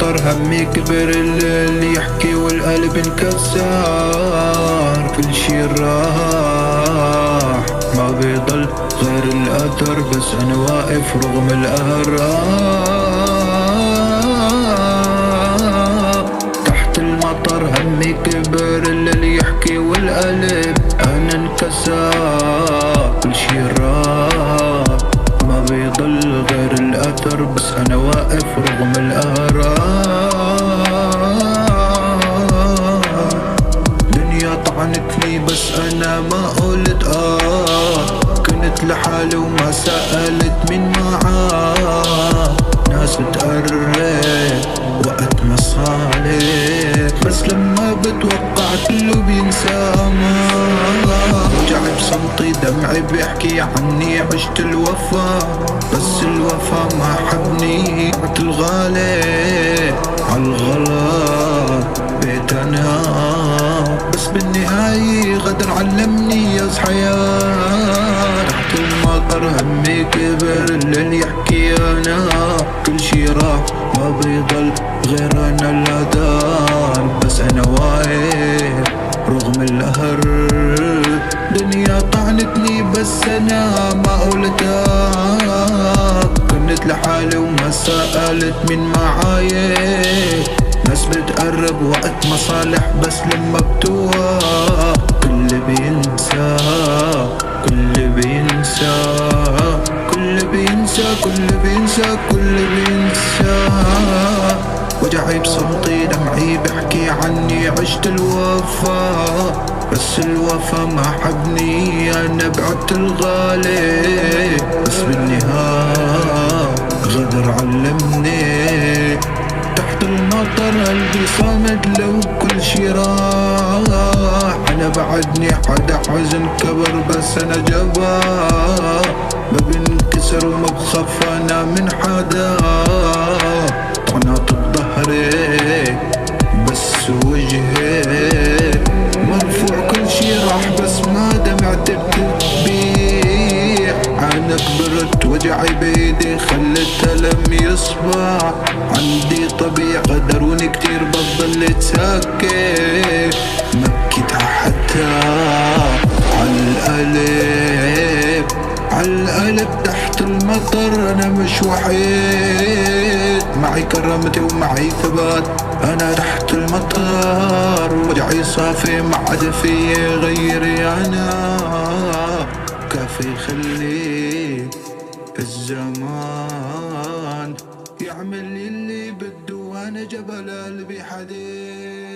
المطر همي كبر، اللي يحكي والقلب انكسر. كل شي راح ما بيضل غير الأثر، بس أنا واقف رغم القهر. تحت المطر همي كبر، اللي يحكي والقلب أنا انكسر. كل شي راح ما بيضل غير الأثر، بس أنا واقف رغم القهر. دنيا طعنتني بس أنا ما قلت كنت لحالي وما سألت مين معاه. ناس بتقرب وقت مصالح، بس لما بتوقع كله بينسى. وجع بصمتي دمعي بيحكي عني، عشت الوفا بس الوفا ما حبني. عت الغالي عالغلط بيت انا، بس بالنهاية غدر علمني يا حياة. تحت المطر همي كبر، اللي يحكي انا كل شي راح ما بيضل غير انا الأدار، بس انا واقف رغم القهر. دنيا طعنتني بس انا ما قلتها، كنت لحالي وما سألت من معاي. ناس بتقرب وقت مصالح، بس لما بتوها كل بينسى، كل بينسى، كل بينسى، كل بينسى، كل بينسى. وجعي بصمتي دمعي بحكي عني، عشت الوفا بس الوفا ما حبني. انا بعدت الغالي بس بالنهاية غدر علمني. تحت المطر قلبي صامد لو كل شي راح. انا بعدني حدا حزن كبر، بس انا جبار ما بنكسر وما بخاف انا من حدا. طعنات بظهري بس وجهي مرفوع، كل شي راح بس ما دمعت بتبيح. انا كبرت وجعي بيدي خلت ألم يصبح عندي طبيعي. غدروني كتير بضل ساكت، مبكي حتى عالقلب، عالقلب. تحت المطر انا مش وحيد، معي كرامتي ومعي ثبات. انا تحت المطر وجعي صافي، ما عاد في غيري انا. كافي يخلي الزمان يعمل اللي بده، وانا جبل قلبي حديد.